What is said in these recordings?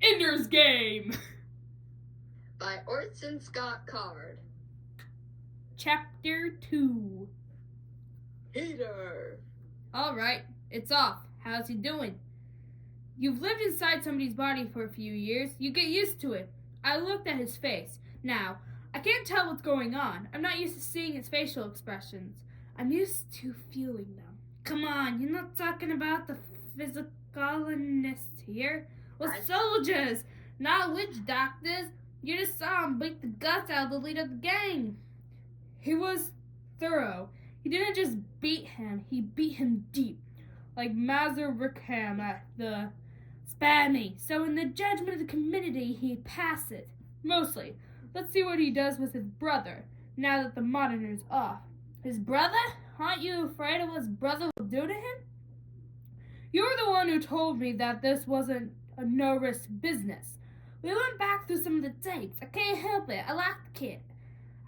Ender's Game by Orson Scott Card. Chapter 2. Peter! Alright, it's off. How's he doing? You've lived inside somebody's body for a few years. You get used to it. I looked at his face. Now, I can't tell what's going on. I'm not used to seeing his facial expressions. I'm used to feeling them. Come on, you're not talking about the physicalness here? Well, soldiers, not witch doctors. You just saw him beat the guts out of the leader of the gang. He was thorough. He didn't just beat him, he beat him deep. Like Mazur Rickham at the Spammy. So in the judgment of the community, he passed it. Mostly. Let's see what he does with his brother, now that the monitor's off. His brother? Aren't you afraid of what his brother will do to him? You're the one who told me that this wasn't a no-risk business. We went back through some of the dates. I can't help it. I like the kid.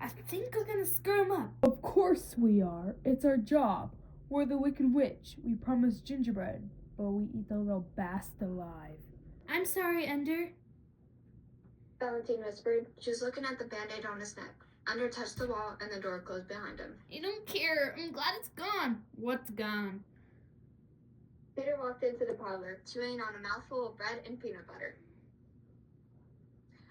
I think we're gonna screw him up. Of course we are. It's our job. We're the Wicked Witch. We promise gingerbread, but we eat the little bastard alive. I'm sorry, Ender. Valentine whispered. She was looking at the band-aid on his neck. Ender touched the wall and the door closed behind him. I don't care. I'm glad it's gone. What's gone? Peter walked into the parlor, chewing on a mouthful of bread and peanut butter.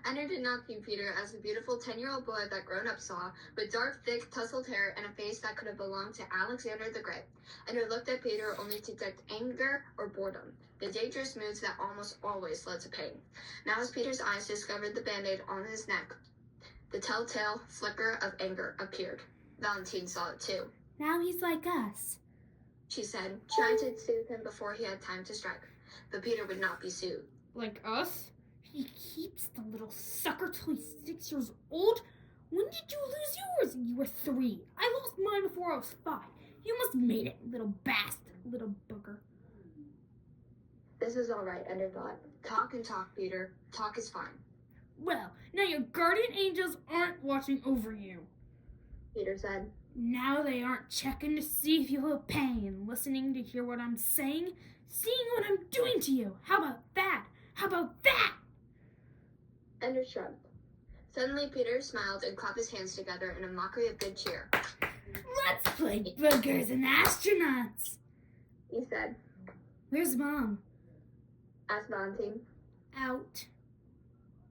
Ender did not view Peter as the beautiful 10-year-old boy that grown-ups saw, with dark, thick, tousled hair and a face that could have belonged to Alexander the Great. Ender looked at Peter only to detect anger or boredom, the dangerous moods that almost always led to pain. Now as Peter's eyes discovered the band-aid on his neck, the telltale flicker of anger appeared. Valentine saw it too. Now he's like us, she said, trying to soothe him before he had time to strike. But Peter would not be soothed. Like us? He keeps the little sucker till he's 6 years old? When did you lose yours? You were 3. I lost mine before I was 5. You must have made it, little bastard, little booger. This is all right, Ender thought. Talk and talk, Peter. Talk is fine. Well, now your guardian angels aren't watching over you, Peter said. Now they aren't checking to see if you have pain, listening to hear what I'm saying, seeing what I'm doing to you. How about that? How about that? Ender shrugged. Suddenly, Peter smiled and clapped his hands together in a mockery of good cheer. Let's play boogers and astronauts, he said. Where's Mom? Asked Valentine. Out,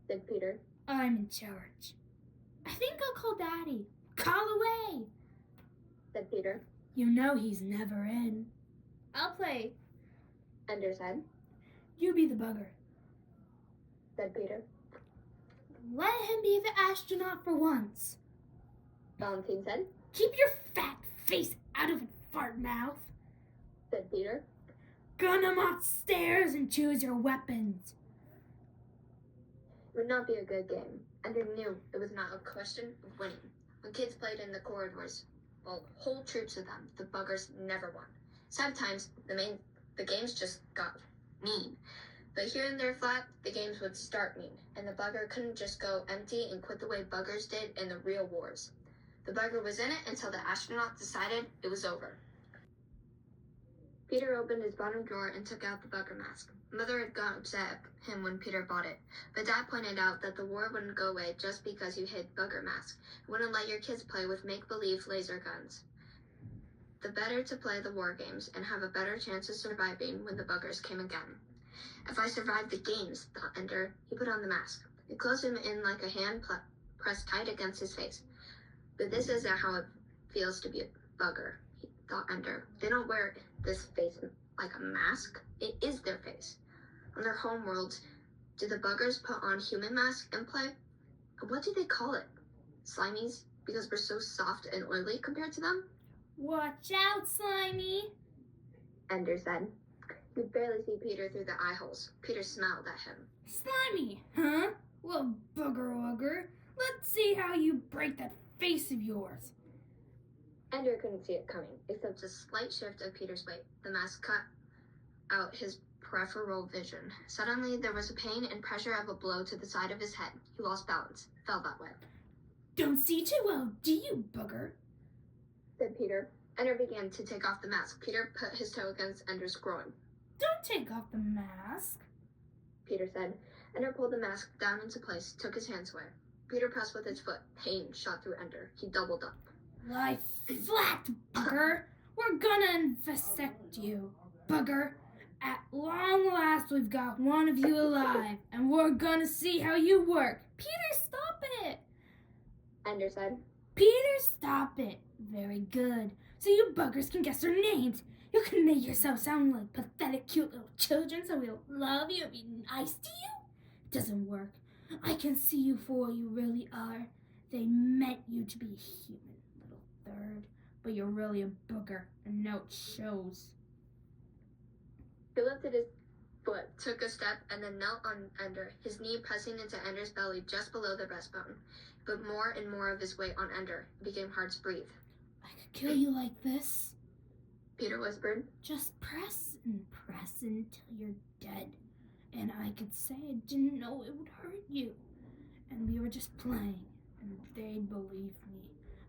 said Peter. I'm in charge. I think I'll call Daddy. Call away, said Peter. You know he's never in. I'll play, Ender said. You be the bugger, said Peter. Let him be the astronaut for once, Valentine said. Keep your fat face out of it, fart mouth, said Peter. Gun him upstairs and choose your weapons. It would not be a good game. Ender knew it was not a question of winning. When kids played in the corridors, well, whole troops of them, the buggers never won. Sometimes the games just got mean. But here in their flat, the games would start mean, and the bugger couldn't just go empty and quit the way buggers did in the real wars. The bugger was in it until the astronaut decided it was over. Peter opened his bottom drawer and took out the bugger mask. Mother had got upset at him when Peter bought it, but Dad pointed out that the war wouldn't go away just because you hid bugger masks. It wouldn't let your kids play with make-believe laser guns. The better to play the war games and have a better chance of surviving when the buggers came again. If I survived the games, thought Ender, he put on the mask. It closed him in like a hand pressed tight against his face. But this isn't how it feels to be a bugger, thought Ender. They don't wear this face like a mask. It is their face. On their home worlds, do the buggers put on human masks and play? What do they call it? Slimies? Because we're so soft and oily compared to them? Watch out, Slimy, Ender said. You could barely see Peter through the eye holes. Peter smiled at him. Slimy, huh? Well, bugger-wugger, let's see how you break that face of yours. Ender couldn't see it coming, except a slight shift of Peter's weight. The mask cut out his peripheral vision. Suddenly, there was a pain and pressure of a blow to the side of his head. He lost balance, fell that way. Don't see too well, do you, bugger? Said Peter. Ender began to take off the mask. Peter put his toe against Ender's groin. Don't take off the mask, Peter said. Ender pulled the mask down into place, took his hands away. Peter pressed with his foot. Pain shot through Ender. He doubled up. Lie flat, bugger. We're gonna infect you, bugger. At long last, we've got one of you alive, and we're gonna see how you work. Peter, stop it. Ender said. Peter, stop it. Very good. So you buggers can guess their names. You can make yourself sound like pathetic, cute little children so we'll love you and be nice to you. It doesn't work. I can see you for what you really are. They meant you to be a human, little third. But you're really a booger, and now it shows. He lifted his foot, took a step, and then knelt on Ender, his knee pressing into Ender's belly just below the breastbone. He put more and more of his weight on Ender. It became hard to breathe. I could kill you like this. Peter whispered. Just press and press until you're dead. And I could say I didn't know it would hurt you. And we were just playing, and they'd believe me.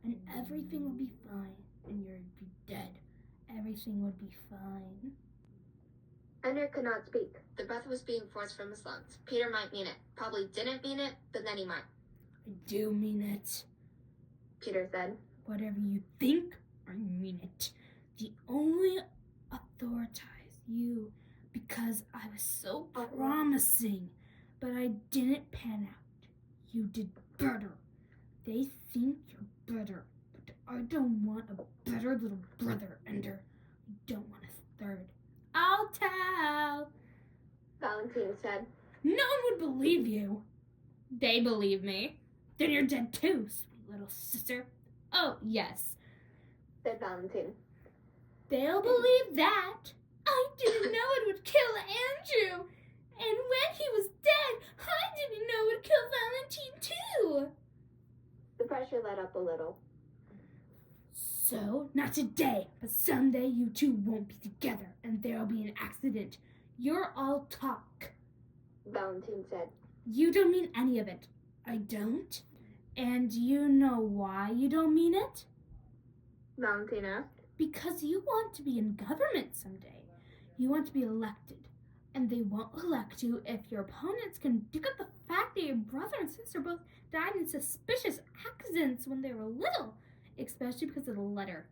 And everything would be fine, and you'd be dead. Everything would be fine. Ender could not speak. The breath was being forced from his lungs. Peter might mean it. Probably didn't mean it, but then he might. I do mean it. Peter said. Whatever you think, I mean it. The only authorize you because I was so promising, but I didn't pan out. You did better. They think you're better, but I don't want a better little brother, Ender. I don't want a third. I'll tell. Valentine said. No one would believe you. They believe me. Then you're dead too, sweet little sister. Oh, yes. Said Valentine. They'll believe that. I didn't know it would kill Andrew. And when he was dead, I didn't know it would kill Valentine too. The pressure let up a little. So, not today, but someday you two won't be together and there'll be an accident. You're all talk. Valentine said. You don't mean any of it. I don't. And you know why you don't mean it? Valentine asked. Because you want to be in government someday. You want to be elected. And they won't elect you if your opponents can dig up the fact that your brother and sister both died in suspicious accidents when they were little. Especially because of the letter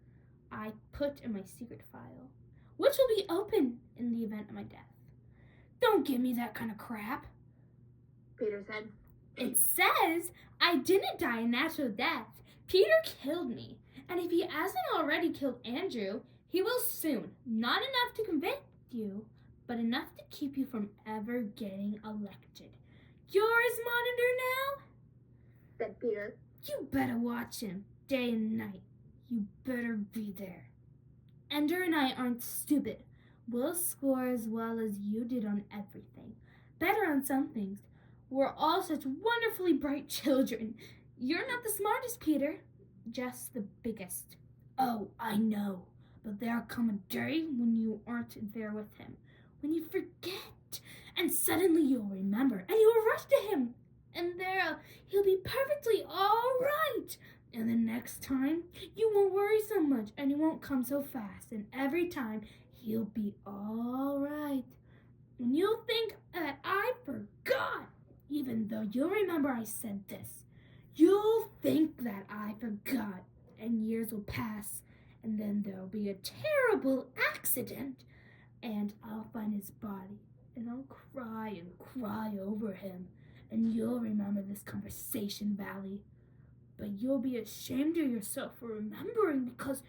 I put in my secret file, which will be open in the event of my death. Don't give me that kind of crap. Peter said. It says I didn't die a natural death. Peter killed me. And if he hasn't already killed Andrew, he will soon. Not enough to convict you, but enough to keep you from ever getting elected. You're his monitor now? Said Peter. You better watch him, day and night. You better be there. Ender and I aren't stupid. We'll score as well as you did on everything. Better on some things. We're all such wonderfully bright children. You're not the smartest, Peter. Just the biggest. Oh, I know. But there'll come a day when you aren't there with him. When you forget. And suddenly you'll remember. And you'll rush to him. And there he'll be perfectly all right. And the next time, you won't worry so much. And he won't come so fast. And every time, he'll be all right. And you'll think that I forgot. Even though you'll remember I said this. You'll think that I forgot. And years will pass. And then there'll be a terrible accident. And I'll find his body. And I'll cry and cry over him. And you'll remember this conversation, Valley. But you'll be ashamed of yourself for remembering because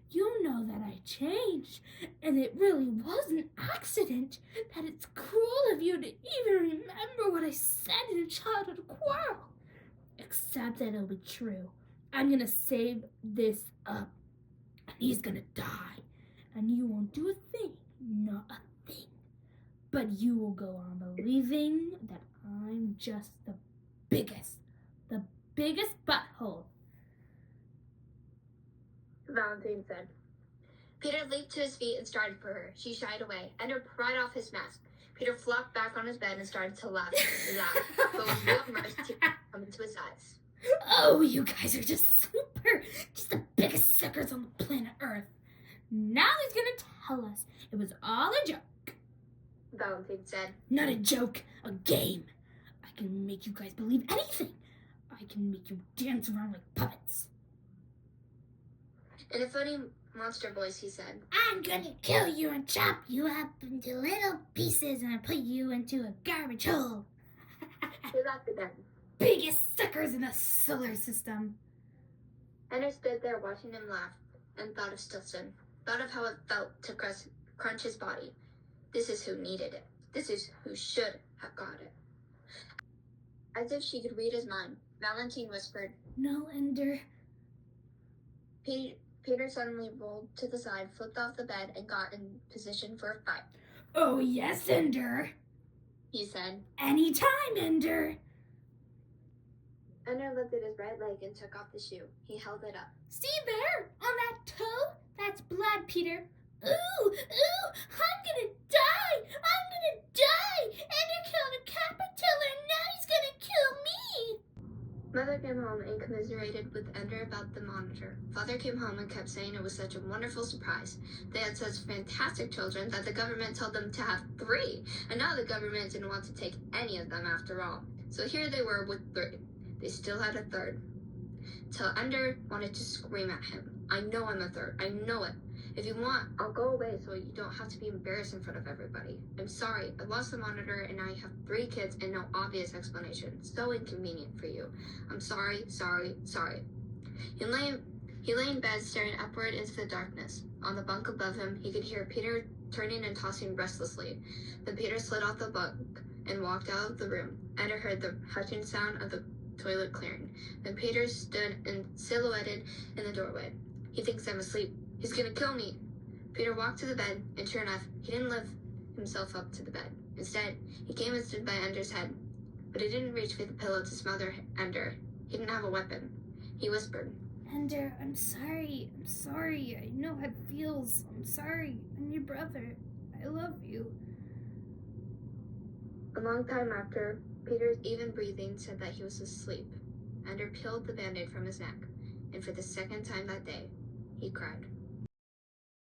you know that I changed. And it really was an accident. That it's cruel of you to even remember what I said in a childhood quarrel. Except that it'll be true. I'm gonna save this up. And he's gonna die. And you won't do a thing. Not a thing. But you will go on believing that I'm just the biggest butthole. Valentine said. Peter leaped to his feet and started for her. She shied away. Ender pried off his mask. Peter flopped back on his bed and started to laugh. But with real mercy come into his eyes. Oh, you guys are just super. Just the biggest suckers on the planet Earth. Now he's gonna tell us it was all a joke. Valentine said. Not a joke, a game. can make you guys believe anything. I can make you dance around like puppets. In a funny monster voice, he said, I'm gonna kill you and chop you up into little pieces and put you into a garbage hole. He laughed again. Biggest suckers in the solar system. Ender stood there watching him laugh and thought of Stilson, thought of how it felt to crunch his body. This is who needed it. This is who should have got it. As if she could read his mind, Valentine whispered, No, Ender. Peter suddenly rolled to the side, flipped off the bed, and got in position for a fight. Oh, yes, Ender. He said. Anytime, Ender. Ender lifted his right leg and took off the shoe. He held it up. See there, on that toe? That's blood, Peter. Ooh, I'm gonna die! I'm gonna die! Ender killed a caterpillar, and now he's gonna kill me! Mother came home and commiserated with Ender about the monitor. Father came home and kept saying it was such a wonderful surprise. They had such fantastic children that the government told them to have 3, and now the government didn't want to take any of them after all. So here they were with 3. They still had a 3rd. Till Ender wanted to scream at him. I know I'm a 3rd. I know it. If you want, I'll go away so you don't have to be embarrassed in front of everybody. I'm sorry. I lost the monitor and now you have 3 kids and no obvious explanation. So inconvenient for you. I'm sorry. He lay in bed staring upward into the darkness. On the bunk above him, he could hear Peter turning and tossing restlessly. Then Peter slid off the bunk and walked out of the room. Ender heard the hushing sound of the toilet clearing. Then Peter stood silhouetted in the doorway. He thinks I'm asleep. He's gonna kill me. Peter walked to the bed, and sure enough, he didn't lift himself up to the bed. Instead, he came and stood by Ender's head. But he didn't reach for the pillow to smother Ender. He didn't have a weapon. He whispered, Ender, I'm sorry. I know how it feels. I'm sorry. I'm your brother. I love you. A long time after, Peter's even breathing said that he was asleep. Ender peeled the band-aid from his neck, and for the second time that day, he cried.